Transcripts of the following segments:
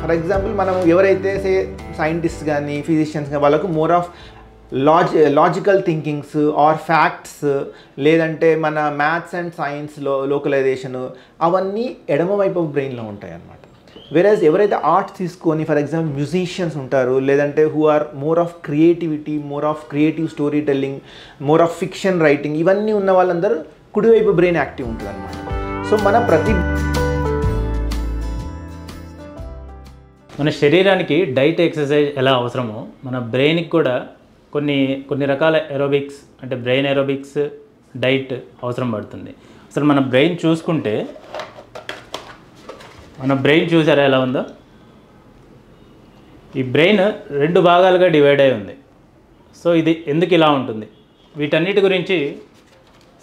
For example మనం ఎవరైతే scientist కానీ ఫిజిషియన్స్ కానీ వాళ్ళకు more of logical thinkings or facts లేదంటే మన మ్యాథ్స్ అండ్ సైన్స్లో లోకలైజేషన్ అవన్నీ ఎడమవైపు బ్రెయిన్లో ఉంటాయి అన్నమాట. వేరేజ్ ఎవరైతే ఆర్ట్స్ తీసుకొని ఫర్ ఎగ్జాంపుల్ మ్యూజిషియన్స్ ఉంటారు లేదంటే who are more of creativity, more of creative story telling, more of fiction writing ఇవన్నీ ఉన్న వాళ్ళందరూ కుడివైపు బ్రెయిన్ యాక్టివ్ ఉంటుంది అనమాట. సో మన శరీరానికి డైట్ ఎక్సర్సైజ్ ఎలా అవసరమో మన బ్రెయిన్కి కూడా కొన్ని రకాల ఏరోబిక్స్ అంటే బ్రెయిన్ ఏరోబిక్స్ డైట్ అవసరం పడుతుంది. అసలు మన బ్రెయిన్ చూసుకుంటే చూసారా ఎలా ఉందో? ఈ బ్రెయిన్ 2 భాగాలుగా డివైడ్ అయి ఉంది. సో ఇది ఎందుకు ఇలా ఉంటుంది? వీటన్నిటి గురించి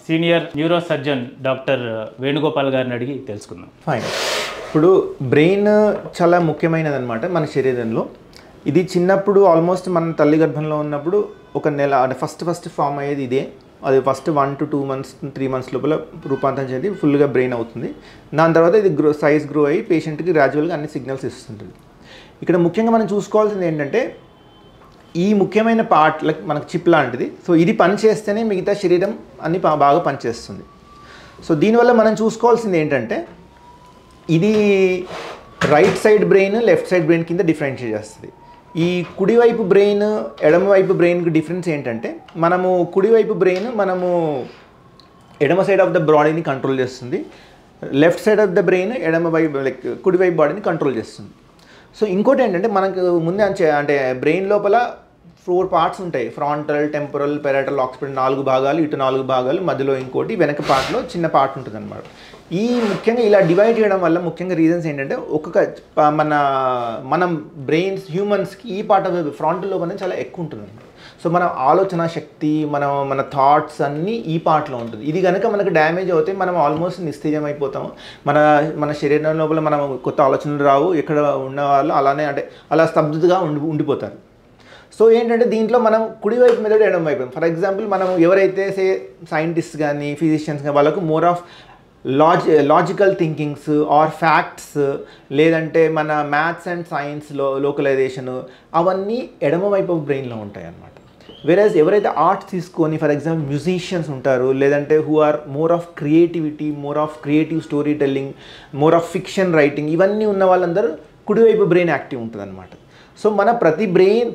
senior neuro surgeon doctor Venugopal గారిని అడిగి తెలుసుకుందాం. ఫైన్. ఇప్పుడు బ్రెయిన్ చాలా ముఖ్యమైనది అనమాట మన శరీరంలో. ఇది చిన్నప్పుడు ఆల్మోస్ట్ మన తల్లి గర్భంలో ఉన్నప్పుడు ఒక నెల అంటే ఫస్ట్ ఫామ్ అయ్యేది ఇదే. అది ఫస్ట్ 1 to 2 months 3 months లోపల రూపాంతరం చెంది ఫుల్గా బ్రెయిన్ అవుతుంది. దాని తర్వాత ఇది సైజ్ గ్రో అయ్యి పేషెంట్కి గ్రాడ్యువల్గా అన్ని సిగ్నల్స్ ఇస్తుంటుంది. ఇక్కడ ముఖ్యంగా మనం చూసుకోవాల్సింది ఏంటంటే ఈ ముఖ్యమైన పార్ట్ లైక్ మనకు చిప్ లాంటిది. సో ఇది పని చేస్తేనే మిగతా శరీరం అన్ని బాగా పనిచేస్తుంది. సో దీనివల్ల మనం చూసుకోవాల్సింది ఏంటంటే ఇది right side brain left side brain కింద డిఫరెన్షియేట్ చేస్తుంది. ఈ కుడివైపు బ్రెయిన్ ఎడమవైపు బ్రెయిన్కి డిఫరెన్స్ ఏంటంటే మనము కుడివైపు బ్రెయిన్ మనము ఎడమ సైడ్ ఆఫ్ ద బాడీని కంట్రోల్ చేస్తుంది, left side of the brain ఎడమవైపు లైక్ కుడివైపు బాడీని కంట్రోల్ చేస్తుంది. సో ఇంకోటి ఏంటంటే మనకు ముందే అంటే బ్రెయిన్ లోపల 4 parts ఉంటాయి. ఫ్రాంటల్, టెంపరల్, పెరాటల్, ఆక్సిపిటల్ 4 భాగాలు, ఇటు 4 భాగాలు, మధ్యలో ఇంకోటి వెనక పార్ట్లో చిన్న పార్ట్ ఉంటుంది అనమాట. ఈ ముఖ్యంగా ఇలా డివైడ్ చేయడం వల్ల ముఖ్యంగా రీజన్స్ ఏంటంటే మన బ్రెయిన్స్ హ్యూమన్స్కి ఈ పార్ట్ ఆఫ్ ఫ్రాంటల్ లోబ్ అనేది చాలా ఎక్కువ ఉంటుంది అనమాట. సో మన ఆలోచన శక్తి మన థాట్స్ అన్నీ ఈ పార్ట్లో ఉంటుంది. ఇది కనుక మనకు డ్యామేజ్ అవుతే మనం ఆల్మోస్ట్ నిస్తేజం అయిపోతాము. మన శరీరం లోపల మనం కొత్త ఆలోచనలు రావు. ఎక్కడ ఉన్న వాళ్ళు అలానే అంటే అలా స్తబ్దుగా ఉండిపోతారు. సో ఏంటంటే దీంట్లో మనం కుడివైపు మెదడు ఎడమ వైపు ఫర్ ఎగ్జాంపుల్ మనం ఎవరైతే సైంటిస్ట్ కానీ ఫిజిషియన్స్ కానీ వాళ్ళకు more of logical thinkings or facts లేదంటే మన మ్యాథ్స్ అండ్ సైన్స్లో లోకలైజేషన్ అవన్నీ ఎడమవైపు బ్రెయిన్లో ఉంటాయి అన్నమాట. వేరేజ్ ఎవరైతే ఆర్ట్స్ తీసుకొని ఫర్ ఎగ్జాంపుల్ మ్యూజిషియన్స్ ఉంటారు లేదంటే who are more of creativity, more of creative story telling, more of fiction writing ఇవన్నీ ఉన్న వాళ్ళందరూ కుడివైపు బ్రెయిన్ యాక్టివ్ ఉంటుంది అనమాట. సో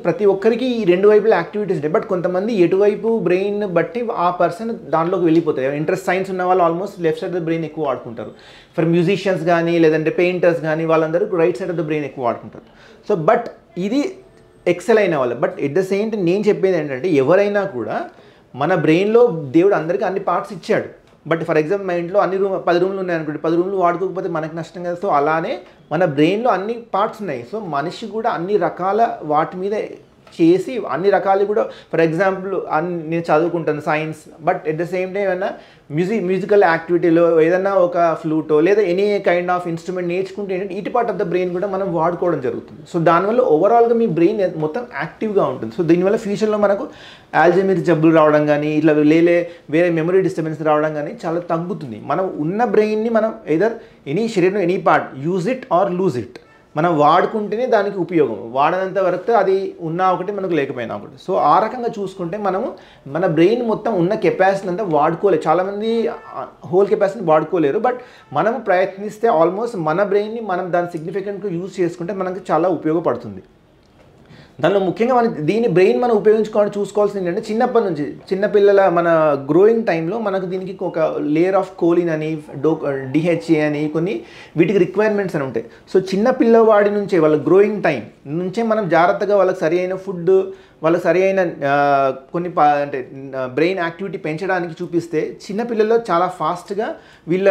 ప్రతి ఒక్కరికి ఈ 2 వైపుల యాక్టివిటీస్ ఉంటాయి. బట్ కొంతమంది ఎటువైపు బ్రెయిన్ బట్టి ఆ పర్సన్ దాంట్లోకి వెళ్ళిపోతారు. ఇంట్రెస్ట్ సైన్స్ ఉన్న వాళ్ళు almost left side of the brain ఎక్కువ వాడుకుంటారు. ఫర్ మ్యూజిషియన్స్ కానీ లేదంటే పెయింటర్స్ కానీ వాళ్ళందరూ right side of the brain ఎక్కువ వాడుకుంటారు. సో బట్ ఇది ఎక్సెల్ అయిన వాళ్ళు. But at the same time నేను చెప్పేది ఏంటంటే ఎవరైనా కూడా మన బ్రెయిన్లో దేవుడు అందరికీ అన్ని పార్ట్స్ ఇచ్చాడు. బట్ ఫర్ ఎగ్జాంపుల్ మా ఇంట్లో 10 రూమ్లు ఉన్నాయనుకోండి, 10 రూమ్లు వాడుకోకపోతే మనకి నష్టం కదా. సో అలానే మన బ్రెయిన్లో అన్ని పార్ట్స్ ఉన్నాయి. సో మనిషి కూడా అన్ని రకాల వాటి మీద చేసి అన్ని రకాలు కూడా ఫర్ ఎగ్జాంపుల్ నేను చదువుకుంటాను science, but at the same time ఏమైనా మ్యూజికల్ యాక్టివిటీలో ఏదైనా ఒక ఫ్లూటో లేదా ఎనీ కైండ్ ఆఫ్ ఇన్స్ట్రుమెంట్ నేర్చుకుంటే ఏంటంటే ఇటు పార్ట్ ఆఫ్ ద బ్రెయిన్ కూడా మనం వాడుకోవడం జరుగుతుంది. సో దానివల్ల ఓవరాల్గా మీ బ్రెయిన్ మొత్తం యాక్టివ్గా ఉంటుంది. సో దీనివల్ల ఫ్యూచర్లో మనకు ఆల్జైమర్ జబ్బులు రావడం కానీ ఇట్లా వేరే మెమరీ డిస్టర్బెన్స్ రావడం కానీ చాలా తగ్గుతుంది. మనం ఉన్న బ్రెయిన్ని మనం శరీరం any part use it or lose it మనం వాడుకుంటేనే దానికి ఉపయోగం. వాడనంత వరకు అది ఉన్నా ఒకటి మనకు లేకపోయినా ఒకటి. సో ఆ రకంగా చూసుకుంటే మనము మన బ్రెయిన్ మొత్తం ఉన్న కెపాసిటీ అంతా వాడుకోలేదు. చాలామంది హోల్ కెపాసిటీని వాడుకోలేరు. బట్ మనం ప్రయత్నిస్తే ఆల్మోస్ట్ మన బ్రెయిన్ని మనం దాని సిగ్నిఫికెంట్గా యూజ్ చేసుకుంటే మనకు చాలా ఉపయోగపడుతుంది. దానిలో ముఖ్యంగా దీని బ్రెయిన్ మనం ఉపయోగించుకోవాలని చూసుకోవాల్సింది ఏంటంటే చిన్నప్పటి నుంచి చిన్నపిల్లల మన గ్రోయింగ్ టైంలో మనకు దీనికి ఒక లేయర్ ఆఫ్ కోలిన్ అని డిహెచ్ఏ అని కొన్ని వీటికి రిక్వైర్మెంట్స్ అని ఉంటాయి. సో చిన్న పిల్లవాడి నుంచే వాళ్ళ గ్రోయింగ్ టైం నుంచే మనం జాగ్రత్తగా వాళ్ళకి సరి అయిన ఫుడ్ వాళ్ళకి సరి అయిన కొన్ని అంటే బ్రెయిన్ యాక్టివిటీ పెంచడానికి చూపిస్తే చిన్నపిల్లల్లో చాలా ఫాస్ట్గా వీళ్ళ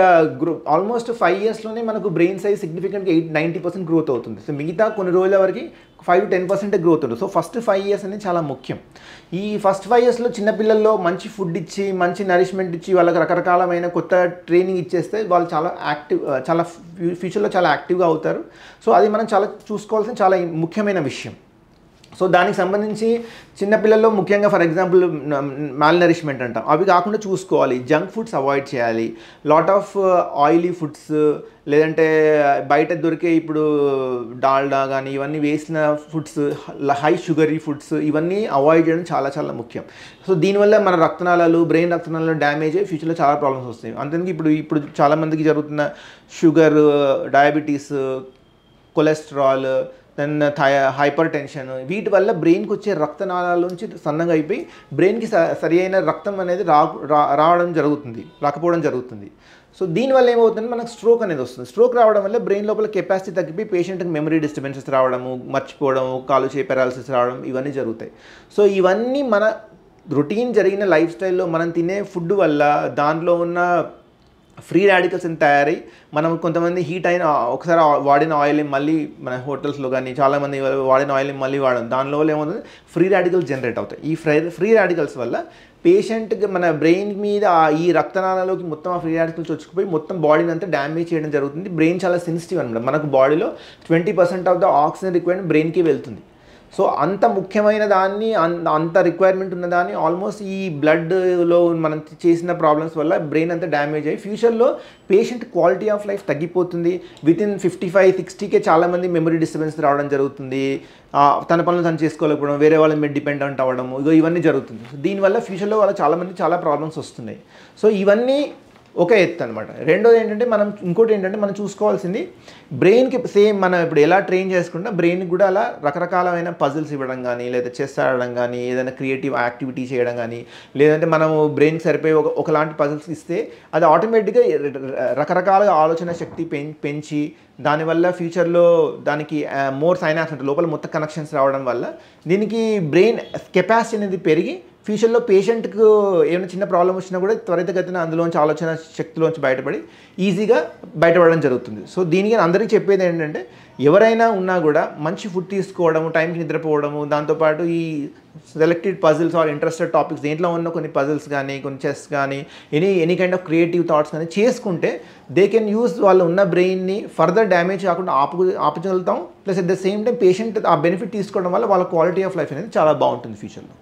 ఆల్మోస్ట్ 5 yearsలోనే మనకు బ్రెయిన్ సైజ్ సిగ్నిఫికెంట్గా 90% గ్రోత్ అవుతుంది. సో మిగతా కొన్ని రోజుల వరకు 5 to 10% గ్రోత్ ఉంటుంది. సో ఫస్ట్ 5 years అనేది చాలా ముఖ్యం. ఈ ఫస్ట్ 5 yearsలో చిన్నపిల్లల్లో మంచి ఫుడ్ ఇచ్చి మంచి నరిష్మెంట్ ఇచ్చి వాళ్ళకి రకరకాలమైన కొత్త ట్రైనింగ్ ఇచ్చేస్తే వాళ్ళు చాలా ఫ్యూచర్లో చాలా యాక్టివ్గా అవుతారు. సో అది మనం చాలా చూసుకోవాల్సిన చాలా ముఖ్యమైన విషయం. సో దానికి సంబంధించి చిన్నపిల్లల్లో ముఖ్యంగా ఫర్ ఎగ్జాంపుల్ మాల్ నరిష్మెంట్ అంటాం, అవి కాకుండా చూసుకోవాలి. జంక్ ఫుడ్స్ అవాయిడ్ చేయాలి. లాట్ ఆఫ్ ఆయిలీ ఫుడ్స్, లేదంటే బయట దొరికే ఇప్పుడు డాల్డా కానీ ఇవన్నీ వేసిన ఫుడ్స్, హై షుగరీ ఫుడ్స్, ఇవన్నీ అవాయిడ్ చేయడం చాలా చాలా ముఖ్యం. సో దీనివల్ల మన రక్తనాళాలు, బ్రెయిన్ రక్తనాళాలు డ్యామేజ్ అయ్యి ఫ్యూచర్లో చాలా ప్రాబ్లమ్స్ వస్తాయి. అంతేందుకు ఇప్పుడు చాలామందికి జరుగుతున్న sugar, diabetes, cholesterol, then hypertension, వీటి వల్ల బ్రెయిన్కి వచ్చే రక్తనాళాల నుంచి సన్నగా అయిపోయి బ్రెయిన్కి సరి అయిన రక్తం అనేది రాకపోవడం జరుగుతుంది. సో దీనివల్ల ఏమవుతుంది, మనకు స్ట్రోక్ అనేది వస్తుంది. స్ట్రోక్ రావడం వల్ల బ్రెయిన్ లోపల కెపాసిటీ తగ్గిపోయి పేషెంట్కి మెమరీ డిస్టర్బెన్సెస్ రావడము, మర్చిపోవడము, కాలు చేయి పెరాలసిస్ రావడం, ఇవన్నీ జరుగుతాయి. సో ఇవన్నీ మన రొటీన్ జరిగిన లైఫ్ స్టైల్లో మనం తినే ఫుడ్ వల్ల దాంట్లో ఉన్న ఫ్రీ రాడికల్స్ అని తయారై మనం కొంతమంది హీట్ అయిన ఒకసారి వాడిన ఆయిల్ని మళ్ళీ మన హోటల్స్లో కానీ చాలామంది వాడిన ఆయిల్ని మళ్ళీ వాడడం, దానిలో ఏమవుతుంది ఫ్రీ రాడికల్స్ జనరేట్ అవుతాయి. ఈ ఫ్రీ రాడికల్స్ వల్ల పేషెంట్కి మన బ్రెయిన్ మీద ఈ రక్తనాళాలలోకి మొత్తం ఆ ఫ్రీ రాడికల్స్ వచ్చుకుపోయి మొత్తం బాడీని అంతా డ్యామేజ్ చేయడం జరుగుతుంది. బ్రెయిన్ చాలా సెన్సిటివ్ అనమాట. మనకు బాడీలో 20% ఆఫ్ ద ఆక్సిజన్ రిక్వైర్మెంట్ బ్రెయిన్కి వెళ్తుంది. సో అంత ముఖ్యమైన దాన్ని, అంత రిక్వైర్మెంట్ ఉన్న దాన్ని ఆల్మోస్ట్ ఈ బ్లడ్లో మనం చేసిన ప్రాబ్లమ్స్ వల్ల బ్రెయిన్ అంతా డ్యామేజ్ అయ్యి ఫ్యూచర్లో పేషెంట్ క్వాలిటీ ఆఫ్ లైఫ్ తగ్గిపోతుంది. వితిన్ 55-60కే చాలామంది మెమరీ డిస్టర్బెన్స్ రావడం జరుగుతుంది. తన పనులు తను చేసుకోలేకపోవడం, వేరే వాళ్ళ మీద డిపెండెంట్ అవ్వడం, ఇవన్నీ జరుగుతుంది. సో దీనివల్ల ఫ్యూచర్లో చాలామంది చాలా ప్రాబ్లమ్స్ వస్తున్నాయి. సో ఇవన్నీ ఒక ఎత్తు అనమాట. రెండోది ఏంటంటే ఇంకోటి ఏంటంటే మనం చూసుకోవాల్సింది బ్రెయిన్కి సేమ్ మనం ఇప్పుడు ఎలా ట్రైన్ చేసుకుంటే బ్రెయిన్కి కూడా అలా రకరకాలమైన పజిల్స్ ఇవ్వడం కానీ, లేదా చెస్ ఆడడం కానీ, ఏదైనా క్రియేటివ్ యాక్టివిటీ చేయడం కానీ, లేదంటే మనము బ్రెయిన్కి సరిపోయి ఒకలాంటి పజిల్స్ ఇస్తే అది ఆటోమేటిక్గా రకరకాల ఆలోచన శక్తి పెంచి దానివల్ల ఫ్యూచర్లో దానికి మోర్ సైనాప్స్ అంటే లోపల మొత్తం కనెక్షన్స్ రావడం వల్ల దీనికి బ్రెయిన్ కెపాసిటీ అనేది పెరిగి ఫ్యూచర్లో పేషెంట్కు ఏమైనా చిన్న ప్రాబ్లం వచ్చినా కూడా త్వరితగతిన అందులోంచి ఆలోచన శక్తిలోంచి బయటపడి ఈజీగా బయటపడడం జరుగుతుంది. సో దీనికి అందరికీ చెప్పేది ఏంటంటే ఎవరైనా ఉన్నా కూడా మంచి ఫుడ్ తీసుకోవడము, టైంకి నిద్రపోవడము, దాంతోపాటు ఈ selected puzzles or interested topics దేంట్లో ఉన్న కొన్ని పజిల్స్ కానీ, కొన్ని చెస్ కానీ, any kind of creative thoughts కానీ చేసుకుంటే దే కెన్ యూజ్ వాళ్ళు ఉన్న బ్రెయిన్ని ఫర్దర్ డ్యామేజ్ కాకుండా ఆపగలుగుతాం. Plus at the same time patient ఆ బెనిఫిట్ తీసుకోవడం వల్ల వాళ్ళ క్వాలిటీ ఆఫ్ లైఫ్ అనేది చాలా బాగుంటుంది ఫ్యూచర్లో.